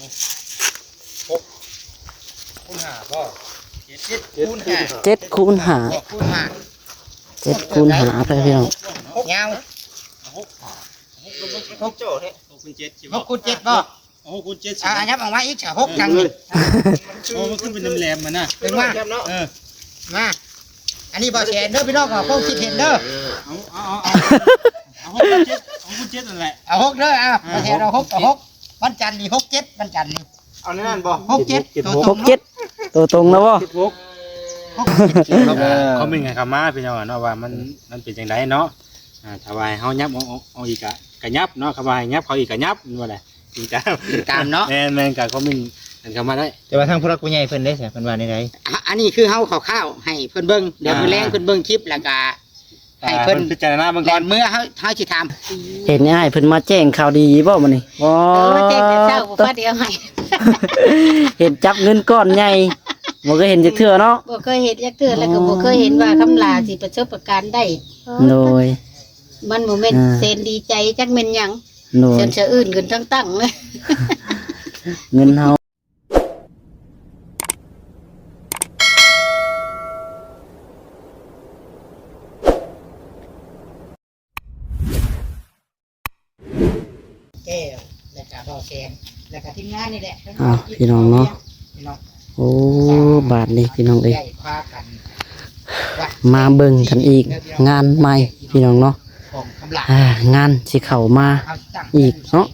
นี่6 คูณ 5ก็7 คูณ 5 7 คูณ 5 7 คูณ 5 7 คูณ 5ไปพี่น้อง ยาว6โจ้เฮ้6 คูณ 7 6 คูณ 7บ่6 คูณ 7ยับออกมาอีก6จังนี่มันขึ้นเป็นแหลมๆมันน่ะถึงว่ามาอันนี้บ่แชร์เด้อพี่น้องก็คิดเห็นเด้อเอา6 คูณ 7นั่นแหละเอา6เด้อบ่แชร์เรา6ต่อ6วันจันทร์นี่6 7วันจันทร์นี่เอานั่นบ่6 7ตัวตรงแล้วบ่เขาเป็นไงครับมาพี่น้องเนาะว่ามันเป็นจังไดเนาะถ้าว่าเฮายับเอาอีกกะยับเนาะครับว่ายับเขาอีกกะยับนั่นแหละจริงจังตามเนาะแม่นๆก็คอมเมนต์กันเข้ามาได้แต่ว่าทางผู้รักผู้ใหญ่เพิ่นได้ใช่เพิ่นว่าในใดอันนี้คือเฮาข้าวๆให้เพิ่นเบิ่งเดี๋ยวมื้อแรงเพิ่นเบิ่งคลิปแล้วก็ให้เพิ่น พิจารณาเบิ่งก่ ก่ อ อน นเมื่อเฮาสิถาม เห็นอ้ายเพิ่นมาแจ้งข่าวดีบ่มื้อนี้บ่แจ้งแต่เช้าบ่เดียวให้ เห็นจับเงินก้อนใหญ่บ่เคยเห็นจักเทื่อเนาะ บ่เคยเห็นจักเทื่อแล้วก็บ่เคยเห็นว่าคำลาสิประสบการณ์ได้ โดย มันบ่แม่นเซนดีใจจักแม่นหยัง โดย เชิญเสืออื่นขึ้นตั้งๆเลย เงินเฮาแก้วแล้วก็บ่แซนแล้วก็ทีมงานนี่แหละ พี่น้องเนาะ พี่น้อง โอ้บาทนี้พี่น้องเอ้ย ได้พากัน มาเบิ่งกันอีกงานใหม่พี่น้องเนาะ ของกำลัง งานสิเข้ามา เอาตั้ง อีกเนาะ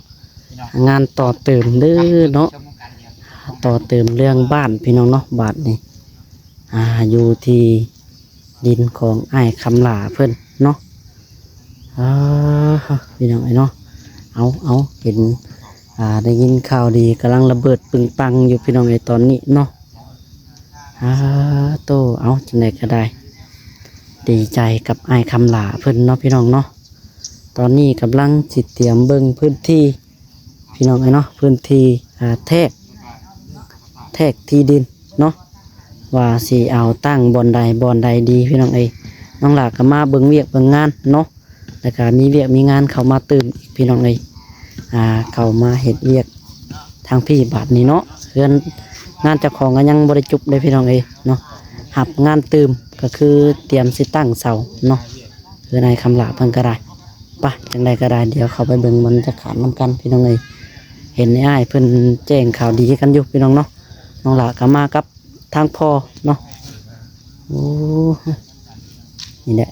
งานต่อเติมเด้อเนาะต่อเติมเรื่องบ้านพี่น้องเนาะบาทนี้อยู่ที่ดินของอ้ายคำหลาเพิ่นเนาะพี่น้องไอ้เนาะเอาเห็นได้ยินข่าวดีกำลังระเบิดปึงปังอยู่พี่น้องไอ้ตอนนี้เนาะโตเอาจังไดก็ได้ดีใจกับอ้ายคำหลาเพิ่นเนาะพี่น้องเนาะตอนนี้กำลังจิตเตรียมเบิ่งพื้นที่พี่น้องไอ้เนาะพื้นที่แทกที่ดินเนาะว่าสิเอาตั้งบอนใดดีพี่น้องไอ้น้องหลาก็มาเบิ่งเวียกเบิ่งงานเนาะแล้วก็มีเวียกมีงานเข้ามาตื่นอีกพี่น้องไอ้เข้ามาเฮ็ดเวียกทางพี่บาทนี้เนาะเพื่อนงานเจ้าของก็ยังบ่ได้จุบเลยพี่น้องไอ้เนาะหับงานตื่มก็คือเตรียมสิตั้งเสาเนาะเพื่อนายคำหลาเพิ่นก็ได้ปะจังใดก็ได้เดี๋ยวเข้าไปเบิ่งมันจะขาดน้ำกันพี่น้องเอ้ยเห็นอ้ายเพิ่นแจ้งข่าวดีกันอยู่พี่น้องเนาะน้องหลาก็มากับทางพ่อเนาะโอ้นี่แหละ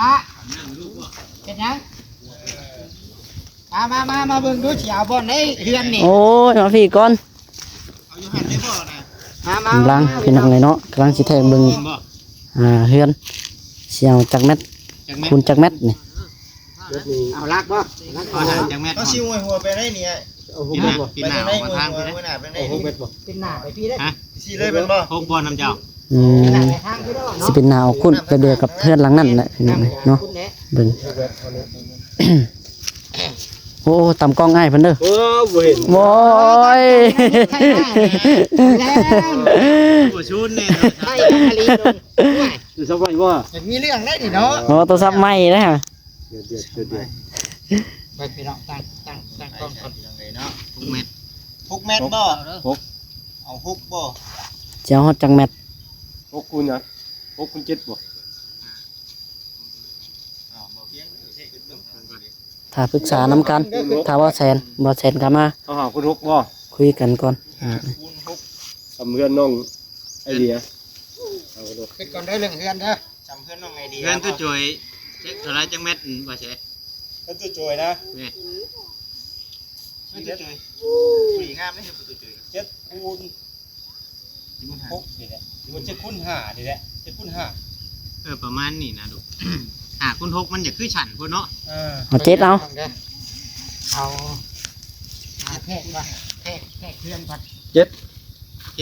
ละเป็นยังมาเบิ่งดูสิเอาบ่อนได้เฮือนนี่ โอ้ยมาพี่ก่อน เอาอยู่หันได้บ่นะมาก ำลังพี่น้องเลยเนาะกำลังสิแทงเบิ่งเฮือนเสียวจักเม็ดคูณจักเม็ดนี่ เอาลากบ่ลากบ่จังแม่เอาชิวหัวไปได้นี่เอาหุบบ่ไปทางไหนหัวหน้าไปไหนหุบบ่เป็นหน้าไปพี่ได้สิเลยเป็นบ่6บ่น้ำเจ้าสิเป็นหนาวคุ้นไปเดือกับเพื่อนหลังนั่นแหละพี่น้องเนาะเบิ่ง โอ้ตำกล้องง่ายเพิ่นเด้อโอ้ย บ่ชุนแน่ใช่อาลีโดน ดูสบายบ่ มีเรื่องได้ดิเนาะ โอ้ตัวซับไหม้นะฮะ ไปพี่น้องตั้งกล้องก่อนเนาะ6 เมตร6 เมตรบ่เอา6บ่ เจ้าฮอดจังเม็ด 6 คูณนะ6 คูณ 7บ่ ถ้าปรึกษาน้ำกันถ้าว่าแสนก็มา เอาหาคูณ6บ่ คุยกันก่อน สำเพื่อนน้องไอเดีย คิดก่อนได้เรื่องเฮือนเด้อจำเพื่อนน้องไงดีเฮือนตัวจอยเท่าไรจังเม็ดบ่ใช่เฮือนตัวจอยนะนี่เฮือนตัวจอยผู้หญิงงามได้เฮือนตัวจอย7 คูณ 6นี่แหละหรือว่า7 คูณ 5นี่แหละ7 คูณ 5ประมาณนี้นะดู คูณ 6มันจะคือฉันพุ่นเนาะเอาเจ็ดเอา เอาแพกว่าแพกเพื่อนก่อน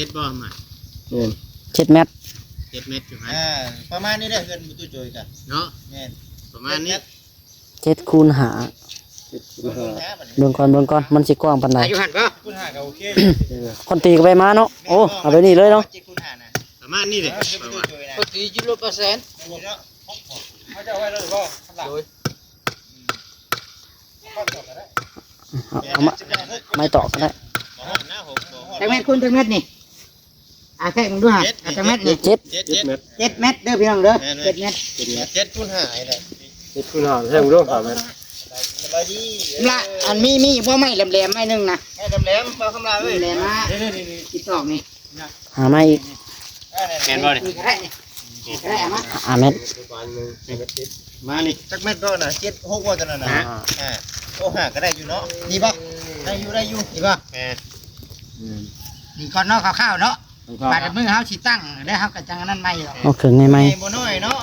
7บ่มา 7 เม็ด 7 เมตรอยู่ไหม ประมาณนี้ได้เพื่อนมุตุโจยกัน เนาะประมาณนี้ 7 คูณ5เบิ่งก่อนมันสิกว้างปานใด อยู่หันก็คุณหาก็โอเค คนตีก็ไปมาเนาะโอ้เอาไปนี่เลยเนาะ ประมาณนี้เลย ก็ตีกิโลเปอร์เซ็นต์ บ่คำหลัก เอามาไม่ตอกก็ได้ จังแม่นคุณจังแม่นนี่แท่งดูหาจังแม่นนี่ เจ็ด 7 เมตร 7 เม็ดเด้อพี่น้องเด้อ7 เม็ด 7คูณ5ไอ้ได้ 7คูณ5แท่งร่วม3เมตร สบายดี ละอันมีบ่ไม้แหลมๆไม้นึงนะ ให้แหลมๆบ่คำลาเอ้ย แหลมมาติดตอกนี่ หาไม้อีก แม่นบ่นี่ นี่ก็ได้นี่ก็ได้เอามา เม็ด มานี่จักเม็ดบ่น่ะ7 6ว่าจังนั้นน่ะโอ้5ก็ได้อยู่เนาะนี่บ่ได้อยู่นี่บ่แม่ นี่ก่อนเนาะข้าวๆเนาะบาดมือเฮาสิตั้งได้เฮาก็จังอันนั้นใหม่หรอก เอาเครื่องในไม้ บ่น้อยเนาะ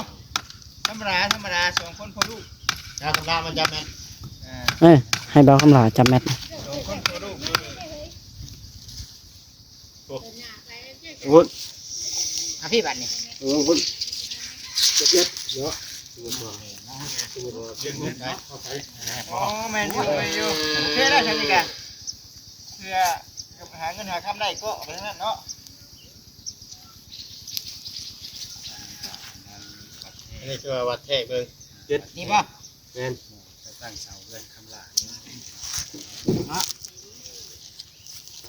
ธรรมดา2คนพ่อลูกแล้วคำลามันจะแม่น เอ้ยให้เบาคำหลาจับเม็ด 2คนพ่อลูก วุ้น เอาพี่บัดนี่ วุ้น อ๋อแม่นอยู่โอเคแล้วฉันนี่กะเพื่อหาเงินหาคำได้ก็เอาไปทั้งนั้นเนาะ นี่คือวัดแทกเลย นี่บ่ แม่น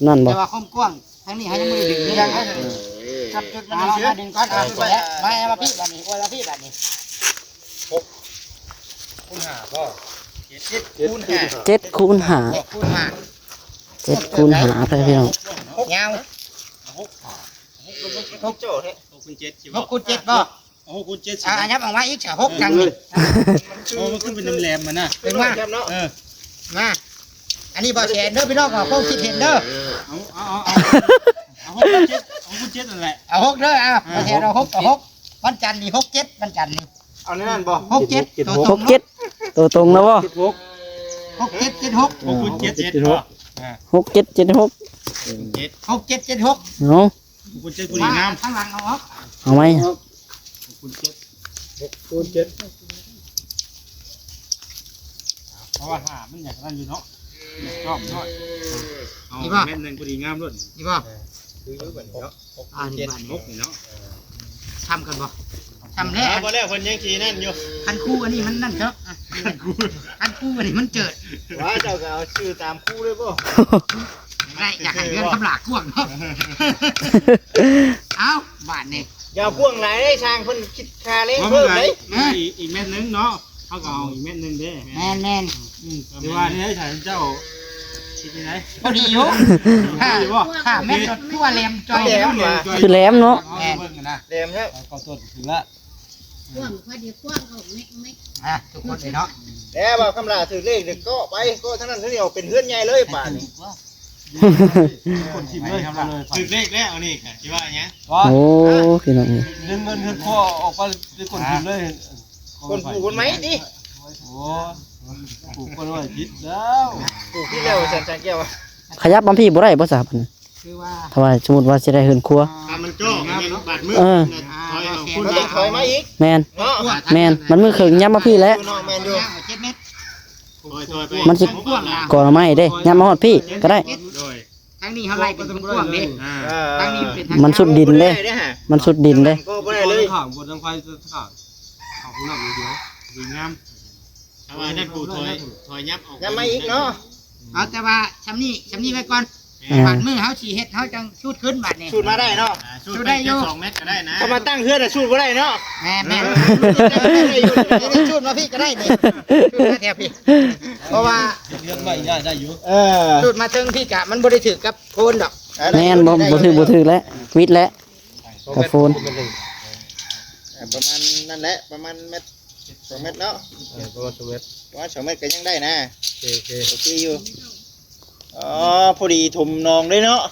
นั่นบ่ แต่ว่าความกว้างทั้งนี้เฮายังบ่ได้ดึงเลย ยัง จับจุดมันเอาดึงก่อนเอาไปแล้วมาพี่บัดนี้โอ้ยมาพี่บัดนี้ คูณ5ก็7คูณ5 7คูณ5 คูณ5 7คูณ5ไปพี่น้อง ยาว 6โจ้เฮ้ 6คูณ7สิบ่ 6คูณ7บ่ 6คูณ7สิ ยับออกมาอีกจะ6จังนี่ โอ้มันขึ้นเป็นแหลมๆมันน่ะ ถึงว่า เนาะ มาอันนี้บ่แชร์เด้อพี่น้องก็คิดเห็นเด้อ เอา6คูณ7นั่นแหละ เอา6เด้อเอาบ่แชร์เอา6เอา6วันจันทร์นี่6 7วันจันทร์นี่ เอานั่นบ่ 6 7ตัวตรง 67ตัวตรงนะบ่ 6 7 7 6 6คูณ7 7 6776 6 7 7 6 เนาะ 6คูณ7คูณงาม ข้างหลังเอาออก เอาไหม เพราะว่า5มันอยากนั่นอยู่เนาะชอบน้อยเอาเม็ดนึงพอดีงามด้วย นี่บ่ คืออยู่บัดนี้เนาะ นี่บัด น นี้ กนี่เนาะ ทำกันบ่ทำแล้ว บ่แล้วเพิ่นยังสินั่นอยู่ คันคู่อันนี้มันนั่นเถอะคันคู่อันนี้มันเจิด ว่าเจ้าก็เอาชื่อตามคู่เลยบ่ ได้อยากให้เงินกำลักพ่วงเนาะเอาบาทนี่ อย่าพ่วงหลายได้ช่างเพิ่นคิดค่าเลี้ยง ว่า เพิ่ม ไง เลย อีกเม็ดนึงเนาะเขาก็เอาอีกเม็ดนึงเด้ แม่นแม่น หรือว่านี่ให้ฉันเจ้าคิดยังไง พอดีอยู่ถ้าแม่นรถทั่วแหลมจอย แหลม คือแหลมเนาะ แม่เบิ่งกันนะ แหลมครับ ก็ต้นถึงละ กว้างพอดีกว้างออกไม่ ทุกคนเลยเนาะ แล้วบ่คำลาถือเลขเด็กก็ไปก็ทั้งนั้นเดียวเป็นเฮือนใหญ่เลยป่านนี้ คนชิมเลยครับเลย ถึงเลขแล้วนี่ค่ะคิดว่าอย่างเงี้ย ว่า โอ้พี่น้องนี่ ดึงเงินเงินข้อออกไปด้วยคนชิมเลย คนปลูกคนไหมดิ โอ้ปลูกคนว่าคิดแล้ว ปลูกที่แล้วฉันแก้ว ขยับมาพี่บ่ได้บ่ทราบเพิ่น คือว่า ถ้าว่าสมมุติว่าสิได้เฮือนครัว มันโจ้บาดมือ เออ ถอยเอา คุ คุณ ณ ต้องถอยมาอีก แม่น เนาะ แม่นมันมือครึ่งยับมาพี่แล้ว อยู่เนาะแม่นอยู่ 7 เมตร ถอยไป มันสิ กว้างนะ ก่อนเอาไม้เด้ยับมาฮอดพี่ก็ได้ โดย ทางนี้เขาไล่เป็นกว้างเด้ ทางนี้เป็นทาง มันสุดดินเด้ ฮะ มันสุดดินเด้ ก็บ่ได้เลย ข่าวบนทางไฟจะข่าวเอาผู้นำเดียวดีงาม เอาไว้นั่นปูถอยยับออก ยังมาอีกเนาะ เอาแต่ว่าชำนี้ไว้ก่อนบาดมือเฮาสิเฮ็ดเฮาจังชูดขึ้นบาดนี้ สูดมาได้เนาะ ชูได้อยู่2เมตรก็ได้นะ ถ้ามาตั้งเฮือนน่ะสูดบ่ได้เนาะ แม่ชูดมาพี่ก็ได้นี่ชูดมาแถวพี่เพราะว่า เลี้ยงใบหญ้าได้อยู่ ชูดมาถึงพี่กะมันบ่ได้ถือกับโพนดอก แม่นบ่ถือแล้ววิทย์แล้วกับโฟน ประมาณนั่นแหละประมาณเม็ด2เม็ดเนาะ ประมาณ2เมตร ว่า2เม็ดก็ยังได้นะ โอเค โอเคอยู่อ๋อพอดีถมนองด้วยเนาะ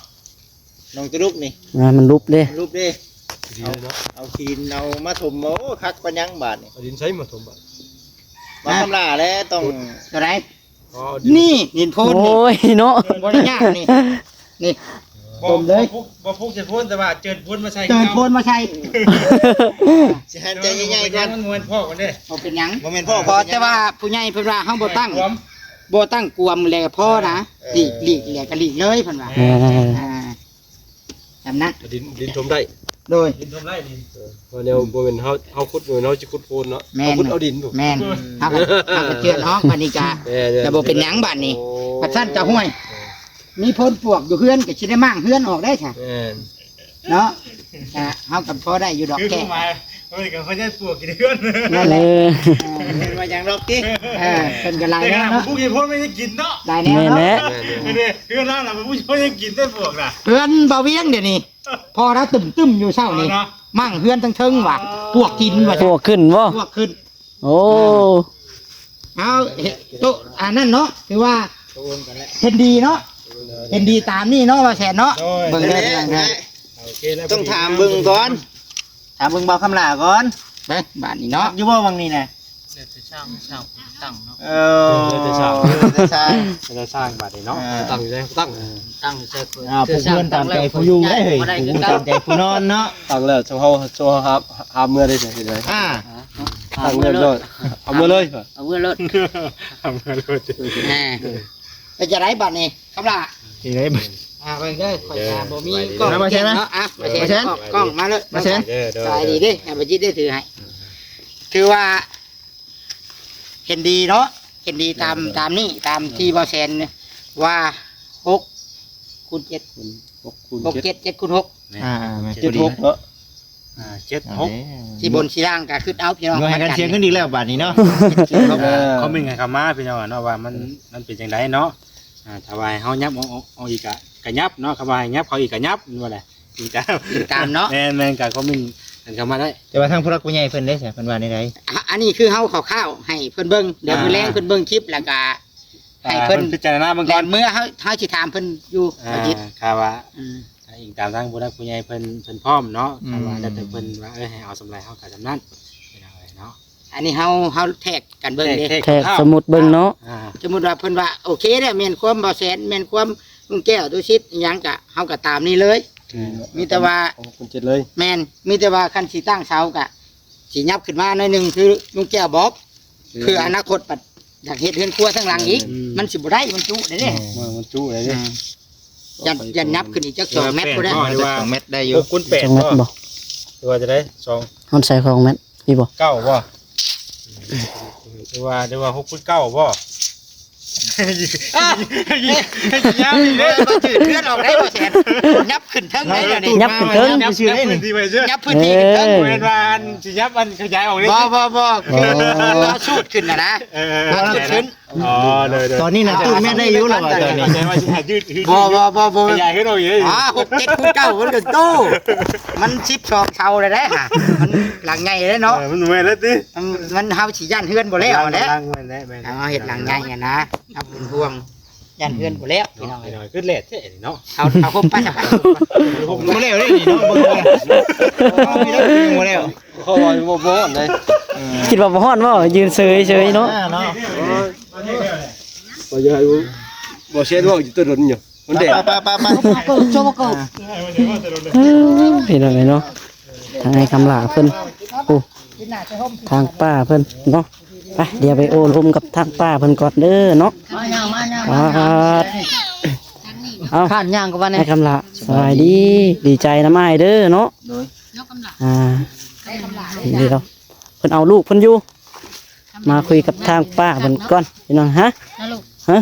นองตะลุกนี่ มันลุบเด้ รูปดิ ดีเนาะ เอาคีนเอามาถมโอ้คักปัญญังบาทนี่ ดินใช้มาถมบัด มาทำลาแล้วต้อง ตัวไหน อ๋อ นี่หินโพน โอ้ นี่ ยเนาะ บ่ได้ยากนี่นี่ ผมเลย บ่พุกจะพ้นแต่ว่าเจิดพ้นมาใส่ เตินโพนมาใช้ สิหันใจใหญ่ๆก่อน มันมวนพ่อกันเด้ บ่เป็นหยัง บ่แม่นพ่อ พอแต่ว่าผู้ใหญ่เพิ่นว่าเฮาบ่ตั้งกวมแล้วก็พอนะหลีกแล้วก็หลีกเลยเพิ่นว่า เออ อ่าจำนั้น ดินถมได้ โดย ดินทมไรดิน ว่าแนวบ่เป็นเฮาขุดเนาะสิขุดโพนเนาะ แม่น ขุดเอาดินบ่ แม่นเอาไปเจือนออกบัดนี้กะจะบ่เป็นหยังบัดนี้พัดซั่นจะห้วย มีพ้นปวกอยู่เฮือนก็สิได้มั่งเฮือนออกได้ค่ะ แม่น เนาะเฮากับพอได้อยู่ดอก คือ แก่ เข้ามาเฮ้ยกับเขาจะปวกกินเพื่อน นั่นแห เอ ละ อ เห็นว่าอย่างดอกติเพิ่นก็หลาย แต่ แนว หา เนาะ ผู้กินพ่นไม่ได้กินเนาะ หลายแนว แม่นแห เนาะ ละ เนี่ยเพื่อนเราหลับผู้ช่วยยังกินได้ปวกน่ะ เฮือนเบาเวียงเดี๋ยวนี้พอแล้วตึมๆอยู่เช้านี่มั่งเฮือนทั้งเทิงว่ะพวกกินว่า พวกขึ้นบ่ พวกขึ้น โอ้ เอาโตะอันนั้นเนาะถือว่าเห็นดีเนาะเห็นดีตามนี่เนาะว่าแสนเนาะเบิ่งได้เด้อ ต้องถามเบิ่งก่อน ถามเบิ่งเบาคำลาก่อนไปบ้านนี้เนาะอยู่บ่วังนี้น่ะ เออจะสร้าง จะสร้าง จะสร้างบาดเนาะ ตั้งอยู่ได้ตั้ง ตั้งเสื้อคือ ผู้เพื่อนตามใจผู้อยู่ได้เฮ้ยผู้ตามใจผู้นอนเนาะ ตั้งแล้วโชว์ครับหาเมื่อได้สิเฮ็ดได้ ตั้งเรียบร้อยเอาเมื่อเลย เอาเมื่อรถ ทำกันเลย ไปจะได้บัตรนี่คำลา ทีนี้ ไปเด้อข่อยตาบ่มีกล้องมาเช่นเนาะมาเช่นกล้องมาเลยมาเช่นสายดีเด้ให้บ่จิตได้ถือให้คือว่า เห็นดีเนาะเห็นดีตามนี่ตามที่บ่แซนว่า6 คูณ 7 6 7 7 คูณ 6 76เนาะ 7-6 ที่บนสีล่างก็คือเอาพี่น้อง เงินให้กันเชียงขึ้นอีกแล้วบาทนี้เนาะ เขาเป็นไงคำมาพี่น้องเนาะว่ามันเป็นอย่างไรเนาะถ้าว่าเขายับเอาอีกกะยับเนาะคำว่ายับเขาอีกกะยับนี่ว่าอะไรจริงจัง ตามเนาะ แม่นกับเขาเป็นกันคำมาได้ แต่ว่าทางผู้รักผู้ใหญ่เพิ่นได้ใช่เพิ่นว่าได้ได อันนี้คือเฮาข้าวๆให้เพิ่นเบิ่งเดี๋ยวมื้อแรงเพิ่นเบิ่งคลิปแล้วก็ให้เพิ่น พิจารณาบาง ก่ ก่ อ อน น เมื่อเขาสิถามเพิ่นอยู่อาทิตย์ ค่ะว่าอีกตามทางผู้รักผู้ใหญ่เพิ่นพร้อมเนาะว่าแต่เพิ่นว่าให้เอาสำไรเฮากับสำนั้นเป็นอะไรเนาะ อันนี้เฮาแท็กกันเบิ่งเด้ แขกสมุดเบิ่งเนาะ สมมุติว่าเพิ่นว่าโอเคเด้อแม่นความบ่แสนแม่นความลุงแก้วตุชิดอิหยังก็เฮาก็ตามนี้เลย มีแต่ว่า คนเจ็ดเลย แม่นมีแต่ว่าคันสิตั้งเสาก็สิยับขึ้นมาหน่อยหนึงคือลุงแก้วบอกคืออนาคตปัดอยากเฮ็ดเรือนครัวทั้งหลังอีกมันสิบ่ได้มันจุได้เด้ มันจุเลยดิ ยันนับขึ้นอีกจัก2 เมตรบ่ได้ 2 เม็ดได้อยู่ 6 คูณ จัง 8 แม่นบ่ หรือว่าจะได้2 ฮอนใส่ของแม่นมีบ่ 9บ่หรือว่า6 คูณ 9บ่ยับอีก เด้ เด้ อบ่จืดเลือดออกได้บ่แสนยับขึ้นเทิงได้เดี๋ยวนี้ ยับขึ้นเทิง ยับพื้นที่ไปเชื่อ ยับพื้นที่ขึ้นเทิง เวลาสิยับมันขยายออกเลย บ่คือเราสูดขึ้นนะเราสูดขึ้น อ๋อเลย ตอนนี้น่ะตู้แม่ได้อยู่แล้วว่าตอนนี้ ใช่ว่าสิยืด บ่ ขยายขึ้นเอาอีก 6 7 คูณ 9มันก็ตู้มัน12เท่าเลยได้ฮะมันหลังใหญ่เลยเนาะ มันเวแล้วติ มันเฮาสิย่านเฮือนบ่แล้วเด้ ลังมันได้แม่ เอาเฮ็ดหลังใหญ่อะนะเอาเป็นห่วงย่านเฮือนบ่แล้วพี่น้อง หน่อยขึ้นเลทเท่เนาะ เอาคมไปซะไป ผมบ่แล้วได้นี่เนาะเบิ่งเลยเอามีแล้วบ่แล้ว เขาว่าบ่ได้ คิดว่าบ่ฮอดบ่ยืนเฉยๆเนาะ เนาะ บ่จะให้บ่เช็ดว่าอยู่ตัวดนอยู่มันแดด โชว์ก็ พี่น้องเนาะทางไอ้คำลาเพิ่นโอ้ทางป้าเพิ่นเนาะไปเดี๋ยวไปโอ้ลมกับทางป้าเพิ่นก่อนเด้อเนาะ มาย่างมาย่าง เอา ข้านย่างก็ว่า ไอ้คำลาสบายดีดีใจนะไม้เด้อเนาะ ยกกำลัง เดี๋ยวเพิ่นเอาลูกเพิ่นอยู่มาคุยกับทางป้าเพิ่นก่อนพี่น้องฮะ นะลูก ฮะ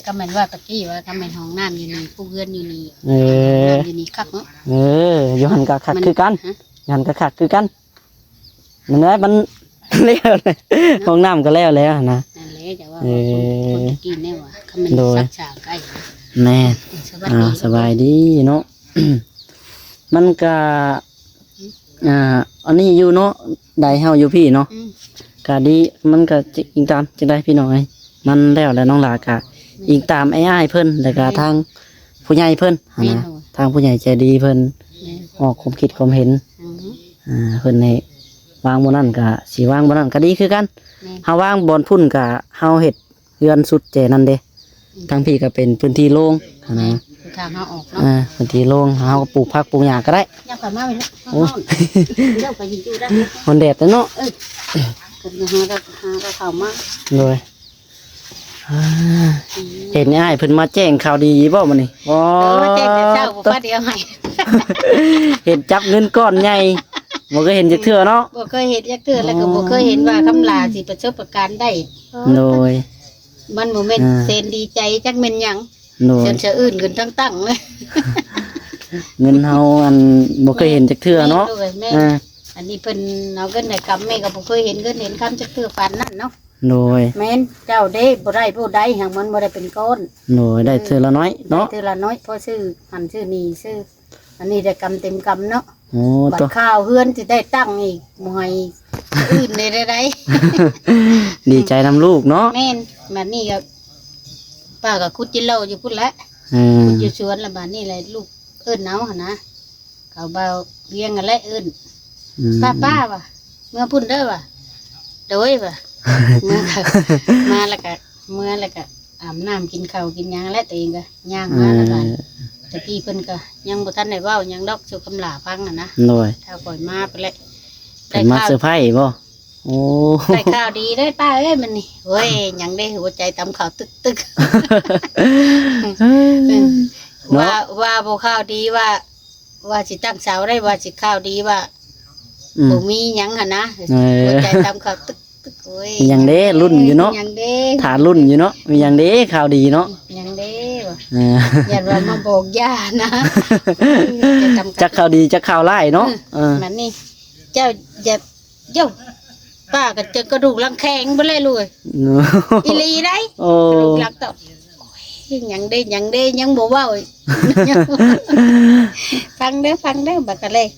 ก็เหมือนว่าตะกี้ว่าก็เหมือนห้องน้ำอยู่นี่ผู้เพื่อนอยู่นี่ เออ อยู่นี่คักเนาะ อยู่หันกะคักคือกันอยู่หันกะคักคือกันนั่นแหละมัน แล้วเลยห้องน้ำก็แล้วแล้วนะ นั่นแหละแต่ว่าคนตะกี้เนี่ยว่าเขาเป็นสักฉากใกล้ แม่สบายดีเนาะ มันก็อันนี้อยู่เนาะได้เฮาอยู่พี่เนาะก็ดีมันก็อิงตามจังได้พี่น้องไอ้มันแล้วน้องหลากะอิงตามไอ้อ้ายเพิ่นแล้วก็ทางผู้ใหญ่เพิ่นนะทางผู้ใหญ่ใจดีเพิ่นออกความคิดความเห็นเพิ่นให้วางบนนั้นก็สิวางบนนั้นก็ดีคือกันเฮาวางบนพุ่นก็เฮาเฮ็ดเรือนสุดเจนั่นเด้ทางพี่ก็เป็นพื้นที่โล่งนะ คือทางเขาออกเนาะ พื้นที่โล่งเฮาก็ปลูกผักปลูกหญ้าก็ได้ ย่างกลับมาไปแล้วเจ้าไปยิงดูได้ มันแดดแล้วเนาะ ก็หาก็เข้ามา เลยเห็นง่ายเพิ่นมาแจ้งข่าวดีบ่มื้อนี้อ๋อ เจ๊แต่เจ้าบ่ฟาดเดียวให้ เห็นจับเงินก้อนใหญ่บ่เคยเห็นจักเทื่อเนาะ บ่เคยเห็นจักเทื่อแล้วก็บ่เคยเห็นว่าคำลาสิประสบการณ์ได้ โดย มันบ่แม่นเซนดีใจจักแม่นหยัง โดย เชิญเชื่ออื่นขึ้นตั้งเลย เงินเฮาอันบ่เคยเห็นจักเทื่อเนาะ แม่ อ่า อันนี้เพิ่นเอาเงินในกำแม่ก็บ่เคยเห็นเงินเห็นคำจักเทื่อปานนั้นเนาะ โดย แม่นเจ้าเด้บ่ได้ผู้ใดหังมันบ่ได้เป็นก้อน โดยได้เทื่อละน้อยเนาะ ได้เทื่อละน้อยพอซื้อหันซื้อนี่ซื้ออันนี้ได้กำเต็มกำเนาะ โอ้ บั ตัว ดข้าวเฮือนสิได้ตั้งอีกบ่ให้อื่นได้ ดีใจนำลูกเนาะ แม่นบัดนี้ก็ป้าก็คุดจิเหล้าอยู่พุ่นแหละ อืม คุดอยู่สวนแล้วบัดนี้แหละลูกเอิ้นเอาหั่นนะเขาเบาเลี้ยงกันแล้วเอิ้น อืม ป้าว่ะเมื่อพุ่นเด้อว่ะโดยว่ะเมื่อก็มาแล้วก็เมื่อแล้วก็อาบน้ำกินข้าวกินหยังแล้วตัวเองก็ย่างมาแล้วกันตะกี้เพิ่นก็ยังบ่ทันได้เว้าหยังดอกสู่คำลาฟังน่ะนะ โดย ถ้าก่อยมาไปแล้ว เป็นมาเซอร์ไพรส์บ่โอ้ ได้ข้าวดีได้ป้าเอ้ยมันนี่เฮ้ยหยังได้หัวใจตำข้าวตึกว่าบ่ข้าวดีว่าสิตั้งเสาได้ว่าสิข้าวดีว่า อืม บ่มีหยังหั่นนะ เออ หัวใจตำข้าวตึกโอ้ย มีหยังเด้รุ่นอยู่เนาะ หยังเด้ ฐานรุ่นอยู่เนาะมีหยังเด้ข่าวดีเนาะ หยังเด้ว่ะ เออ อย่าว่ามาบอกย่านะจะทำ จักข่าวดีจักข่าวร้ายเนาะเออ มันนี่เจ้าอย่าเจ้าป้าก็เจอกระดูกหลังแข็งไปเลยลูกอีหลีได้ โอ้ กระดูกหลังต่อหยังเด้ยังบ่เว้าอีกฟังเด้อบักกะเลย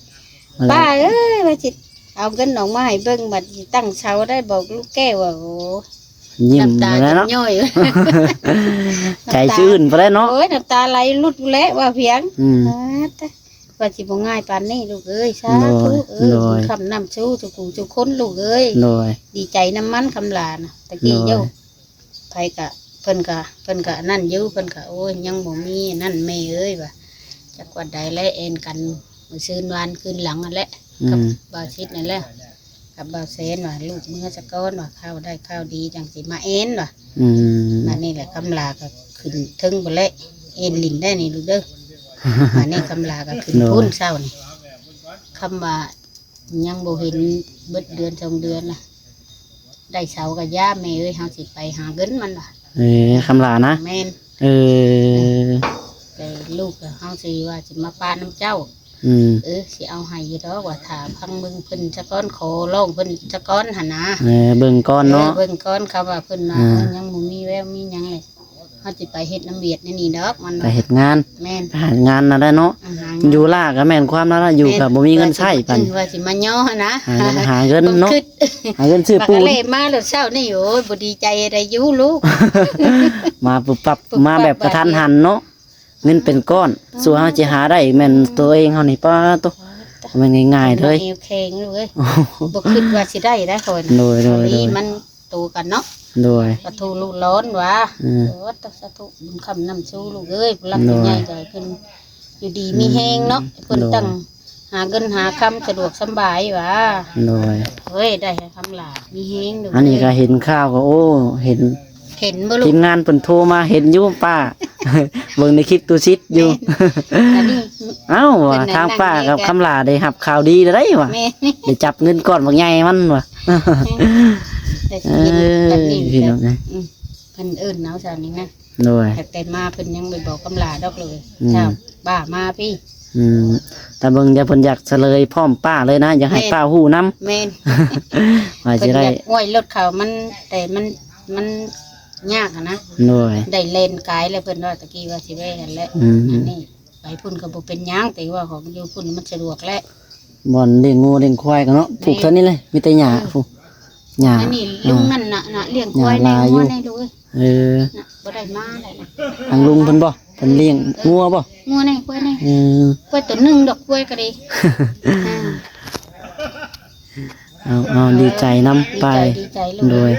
ป้าเอ้ยว่าสิเอาเงินออกมาให้เบิ่งบัดสิตั้งเสาได้บอกลูกแก้วว่าโอ้ ยิ้ม น้ำตา แล้ว จะ เนาะ ย่อย ใจชื่นไปแล้วเนาะ โอ้ยน้ำตาไหลลุดแล้วว่าเพียง อืม ว่าสิบ่ง่ายปานนี้ลูกเอ้ยสาธุบุญคำนำชูทุกผู้ทุกคนลูกเอ้ย โดย ดีใจน้ำมันคำลานะตะกี้ น้อย โยไผกะเพิ่นกะนั่นอยู่เพิ่นกะโอ้ยยังบ่มีนั่นแม่เอ้ยว่าจักว่าใดและเอ็นกันมื้อซื่นวานคืนหลังนั่นแหละ อื กับ ม บ่าวชิดนั่นแหละกับบ่าวเซนว่าลูกเมื่อสะก้อนว่าข้าวได้ข้าวดีจังสิมาเอ็นว่า อืม มานี่แหละคำลาก็ขึ้นถึงบ่แล้วเอ็นลินได้นี่ลูกเด้อ มานี่คำลาก็ขึ้นพุ่นเศร้านี่คำว่ายังบ่เห็นเบิดเดือน2 เดือนล่ะได้เสากับย่าแม่เอ้ยเฮาสิไปหาเงินมันล่ะ คำลานะ แม่น เออ แต่ลูกก็เฮาสิว่าสิมาป้าน้ำเจ้า อืม สิเอาให้อยู่ดอกว่าถ้าพังมึงเพิ่นสะก้อนขอร้องเพิ่นสะก้อนหั่นนะ เบิ่งก้อนเนาะ เบิ่งก้อนเขาว่าเพิ่นว่า อ่า ยังบ่มีแววมีหยังเลยเฮาสิไปเฮ็ดน้ำเบียดนี่ดอกมัน ไปเฮ็ดงาน แม่น ไปหางานน่ะได้เนาะ อาหาร อยู่ล่าก็แม่นความนั้นล่ะอยู่กับบ่มีเงินใช้ปัน ว่าสิมาย่อนะ หาเงินเนาะ คิด หาเงินซื้อ บัก ปูน กะเล่มาแล้วเช้านี่โอ้ยบ่ดีใจอะไรอยู่ลูก มาปุบปับ ปุบปับ มาแบบกระทันหันเนาะเงินเป็นก้อนสู่เฮาสิหาได้แม่นตัวเองเฮานี่ป้าตัวมันง่ายๆเลย เอวแข็งลูกเอ้ยบ่คิดว่าสิได้คน โดยโดยโด นี่ ย มันโตกันเนาะ โดย ปะทูลูกร้อนวะ อืม โอ้ตะสะทุบุญคำนำสู้ลูกเอ้ยผู้รักผู้ใหญ่ก็ให้เพิ่นอยู่ดีมีแฮงเนาะเพิ่นตั้งหาเงินหาคำสะดวกสำบายวะ โดย เฮ้ยได้ให้คำลามีแฮงลูก อันนี้ก็เห็นข่าวก็โอ้เห็น เห็นบ่ลู ที ก มงานเพิ่นโทรมาเห็นอยู่ป้า เบิ่งในคลิปตูซิดอยู่ อันนี้ เอ้าว่ะทางป้ากับคำลาได้รับข่าวดีได้ว่ะ แม่นี่ ได้จับเงินก้อนบักใหญ่มันว่ะ แต่ เอ สิเห็น อ แบบนี้ พี่น้องนะ เพิ่นเอิ้นเอาซะนี่นะ โดย แต่มาเพิ่นยังไม่บอกคำลาดอกเลย อืม เจ้าบ้ามาพี่ อืมแต่เบิ่งอย่าเพิ่นอยากเฉลยพร้อมป้าเลยนะอยากให้ป้าฮู้นํ แม่น ว่า เพิ่ สิ น ได้ อยากอ้วยรถเขามันแต่มันยากอะนะ โดย ได้เลนกายเลยเพิ่นว่าตะกี้ว่าสิไปกันแหละ อืม อันนี้ไปพุ่นก็บ่เป็นหยังแต่ว่าของอยู่พุ่นมันสะดวกแล้ว บ่อนเลี้ยงงูเลี้ยงควายกันเนาะปลูกเท่านี้เลยมีแต่หญ้าฟูหญ้า อันนี้ลุงนั่นน่ะเลี้ยงควาย ห ใน ญ้าลายอยู่ งัวในดูเอ้ย เออ น่ะบ่ได้มาเลยนะ ทางลุงเพิ่นบ่เพิ่นเลี้ยงงัวบ่ งัวในควายใน เออ ควายตัวหนึงดอกควายก็ดีอ่า เอาดีใจนํไป ดีใจลูก โดย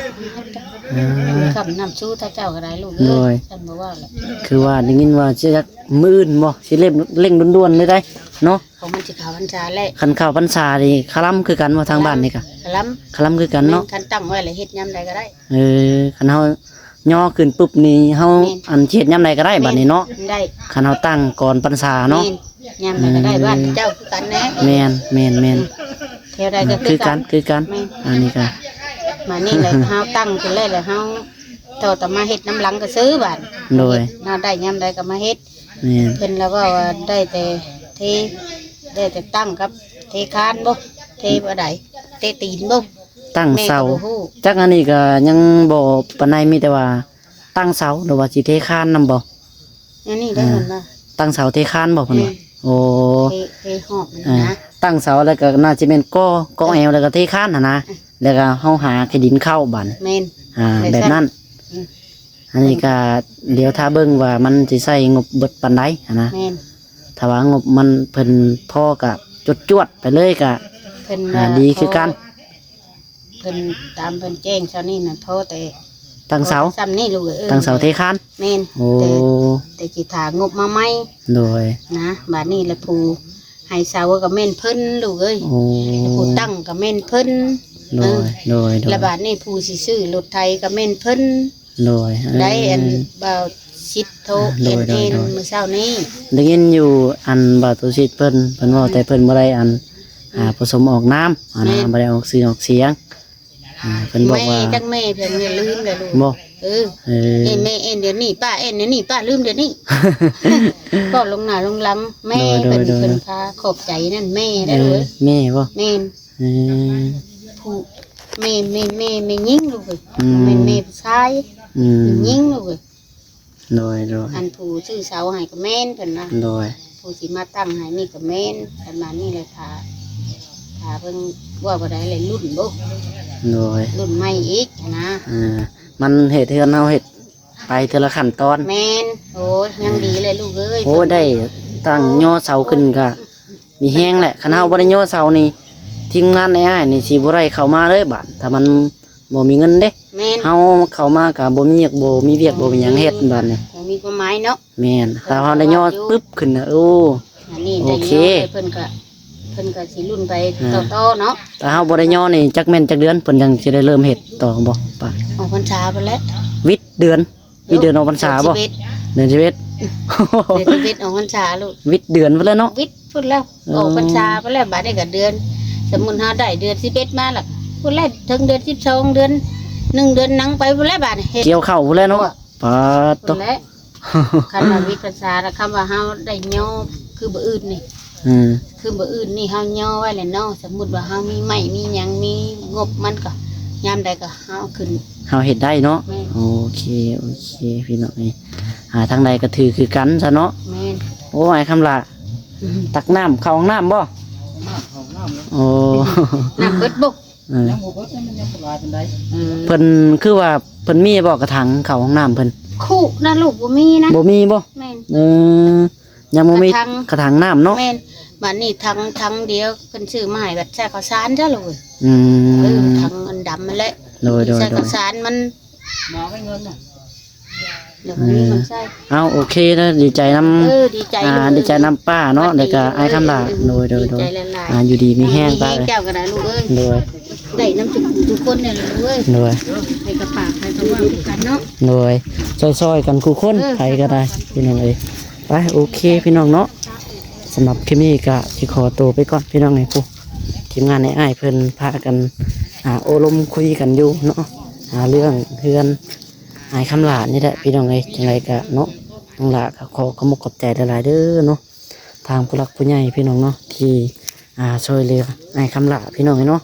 เออ คำนำสู้ถ้าเจ้าก็ได้ลูก โด เอ้ ย ยฉันบ่ว่าแหละ คือว่าได้ยินว่าสิจักมื้ออื่นบ่สิเร่งด่วนๆเลยได้เนาะ เขามันสิเข้าพรรษาแล้ว คันเข้าพรรษานี่คลำคือกันว่าทางบ้านนี่ก็ ล้ํ คลำคือกันเนาะ คันตั้งไว้แล้วเฮ็ดยามใดก็ได้ เออคันเฮาย่อขึ้นปุ๊บนี่เฮา แม่น อันเฮ็ดยามใดก็ได้บัดนี้เนาะ ได้ คันเฮาตั้งก่อนพรรษาเนาะ แม่ ยามใดก็ได้บ้านเจ้าคือกันแน่ แม่นแม่นแม่น เที่ยวใดก็ คือกันคือกัน แม่น อันนี้ก็ มานี่เลยเฮาตั้งขึ้นเลยเลยเฮาโตแต่มาเฮ็ดน้ำหลังก็ซื้อบ้าน โดย เฮาได้ยามใดก็มาเฮ็ด แม่น เพิ่นแล้วก็ว่าได้แต่เทได้แต่ตั้งกับเทคานบ่เทบ่ได้เทตีนบ่ ตั้ง แม่ เสา ก็บ่ฮู้ จักอันนี้ก็ยังบ่ปานใดมีแต่ว่าตั้งเสาหรือว่าสิเทคานนำบ่ อันนี้ได้เห็นบ่ ตั้งเสาเทคานบ่เพิ่นว่าโอ้ เทหอบมัน อ่า นะ ตั้งเสาแล้วก็น่าจะเป็นก่อแอวแล้วก็เทคานหั่นนะแล้วก็เฮาหาขี้ดินเข้าบัด แม่น แบบนั้น อืม อันนี้ก็เดี๋ยวถ้าเบิ่งว่ามันสิใช้งบเบิดปานใดหั่นนะ แม่น ถ้าว่างบมันเพิ่นพอก็จวดๆไปเลยก็ เพิ่น ดีคือกัน เพิ่นตามเพิ่นแจ้งเช้านี้น่ะโทรแต่ ตั้งเสา ซ้ำนี่ลูกเอ้ย ตั้งเสาเทคาน แม่น โอ้ แต่สิถางบมาใหม่ โดย นะบัดนี้ละผู้ให้เสาก็แม่นเพิ่นลูกเอ้ย โอ้ ผู้ตั้งก็แม่นเพิ่น โดยโดยโดย และบาดนี้ผู้สิซื้อรถไทยก็แม่นเพิ่น โดย ได้อันบ่าวชิดโทร โด เอ็ ย น โดย เอ็น โดย มื้อเช้านี้ ได้ยินอยู่อันบาตุสิตเพิ่นเว้าแต่เพิ่นบ่ได้อันผสมออกน้ำอันบ่ได้ออกเสียงออกเสียงเพิ่นบอก แม่ ว่า จักแม่เพิ่นเนี่ยลืมแล้วลูก บ่ เออ เออ เอ็นแม่เอ็นเดี๋ยวนี้ป้าเอ็นเดี๋ยวนี้ป้าลืมเดี๋ยวนี้ ก็ลงหน้าลงหลังแม่เพิ่นพาขอบใจนั่นแม่ได้เลย แม่บ่ แม่น เออ ผู้แม่ยิ่งลูกเอ้ย อืม แม่ผู้ชาย อืม ยิ่งลูกเอ้ย โดยโดย อันผู้ซื้อเสาให้ก็แม่นเพิ่นนะ โดย ผู้สิมาตั้งให้นี่ก็แม่นประมาณนี้เลยค่ะถ้าเพิ่นว่าบ่ได้เลยรุ่นบ่ โดย รุ่นใหม่อีกนะ มันเฮ็ดเฮือนเฮาเฮ็ดไปทีละขั้นตอน แม่นโอ้ยยังดีเลยลูกเอ้ย โอ้ได้ตั้งย่อเสาขึ้นก็มีแฮงแหละคันเฮาบ่ได้ย่อเสานี่ทีมงานในอ้ายนี่สิบ่ได้เข้ามาเลยบาดถ้ามันบ่มีเงินเด้ แม่น เฮาเข้ามาก็บ่มีเวียกบ่มีหยังเฮ็ดบาดนี่ บ่มีความหมายเนาะ แม่นถ้าเฮาได้ย่อปึ๊บขึ้นน่ะโอ้ อันนี้ โอ ได้ เค เนาะเพิ่นก็สิรุ่นไปต่อๆเนาะ ถ้าเฮาบ่ได้ย่อนี่จักแม่นจักเดือนเพิ่นจังสิได้เริ่มเฮ็ดต่อบ่ป่ะ ออกพรรษาไปแล้ว วิทย์เดือนวิทย์เดือนออกพรรษาบ่เดือนชีวิต เดือน11ออกพรรษาลูก วิทย์เดือนไปแล้วเนาะ วิทย์พุ่นแล้วออกพรรษาไปแล้วบัดนี้ก็เดือน สมมุติเฮาได้เดือน11มาล่ะพุ่นแล้วถึงเดือน12เดือน1เดือนหนังไปพุ่นแล้วบัดนี้เฮ็ด เกี่ยวเข้าพุ่นแล้วเนาะปาดต พุ่นแล้วคันว่าวิทย์ภาษาแล้วคำว่าเฮาได้ย่อคือบ่อื่นนี่ อืม คือบ่อื่นนี่เฮาย่อไว้แล้วเนาะสมมุติว่าเฮามีไม้มีหยังมีงบมันก็ยามใดก็เฮาขึ้น เฮาเฮ็ดได้เนาะ แม่น โอเคพี่น้องนี่ทางใดก็ถือคือกันซะเนาะ แม่น โอ้ไอ้คำละตักน้ำเข้าห้องน้ำบ่โอ้ น้ำเบิดบ่ เออเพิ่นคือว่าเพิ่นมีบ่กระถางเข้าห้องน้ำเพิ่น คู่นะลูกบ่มีนะ บ่มีบ่ แม่น เออยังบ่มี กระถาง กระถางน้ำเนาะ แม่นบัดนี้ทังเดียวเพิ่นซื้อมาให้บัดใส่ข้าวสารจ้ะลูก อื เออ ม ทังอันดำนั่นแหละ โดย ใส่ข้าวสารมันเดี๋ยวนี้มันใส่ เอาโอเคเด้อดีใจนำ เออดีใจลูก ดีใจนำป้าเนาะแล้วก็ไอ้คำละโดย ดีใจหลายๆ อยู่ดีมีแห้งป้า มี เอ้ย เจ้าก็ได้ลูกเอ้ย โดย ได้น้ำจุกทุกคนเนี่ยลูกเอ้ย โดย ให้กระปากให้กระว่ากันเนาะ โดยซอยๆกันคู่คนใครก็ได้พี่น้องเอ้ยไปโอเคพี่น้องเนาะสำหรับคลิปนี้ก็สิขอตัวไปก่อนพี่น้องไอ้ผู้ทีมงานในอ้ายเพิ่นพากันโอลมคุยกันอยู่เนาะเรื่องเฮือนอ้ายคำหลานี่แหละพี่น้องเอ้ยจังไรก็เนาะน้องหลาก็ขอขอบใจหลายๆเด้อเนาะทางผู้หลักผู้ใหญ่พี่น้องเนาะที่ช่วยเหลืออ้ายคำหลาพี่น้องเอ้ยเนาะ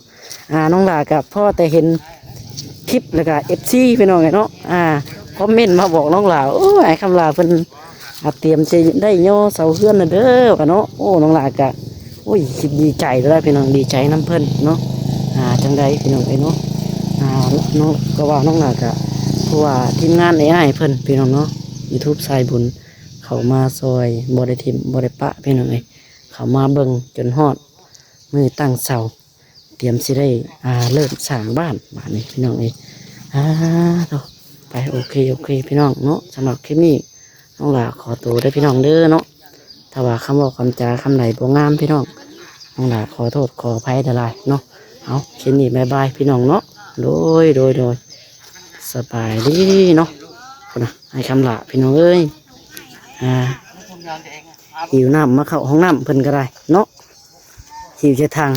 น้องหลากับพ่อแต่เห็นคลิปแล้วก็ FC พี่น้องเอ้ยเนาะคอมเมนต์มาบอกน้องหลาโอ้ยไอ้คำหลาเพิ่นเตรียมจะได้ย่อเสาเฮือนน่ะเด้อว่าเนาะโอ้น้องหลากะโอ้ยคิดดีใจเลยพี่น้องดีใจน้ำเพิ่นเนาะจังใดพี่น้องไอ้เนาะน้องก็ว่าน้องหลากะเพราะว่าทีมงานAIเพิ่นพี่น้องเนาะ YouTube สายบุญเขามาซอยบ่ได้ทิมบ่ได้ปะพี่น้องเอ้ยเขามาเบิ่งจนฮอดมือตั้งเสาเตรียมสิได้เริ่มสร้างบ้านนี้พี่น้องเอ้ยเนาะไปโอเคพี่น้องเนาะสำหรับคลิปนี้น้องหลาขอตัวได้อพี่น้องเด้อเนาะถ้าว่าคำบอกคำจาคำไหนบ่งามพี่น้องน้องหลาขอโทษขออภัยหลายๆเนาะเอาคลิปนี้บายบายพี่น้องเนาะโดยสบายดีเนาะคนนะให้คำหลาพี่น้องเอ้ย หิวน้ำมาเข้าห้องน้ำเพิ่นก็ได้เนาะหิวจะทาง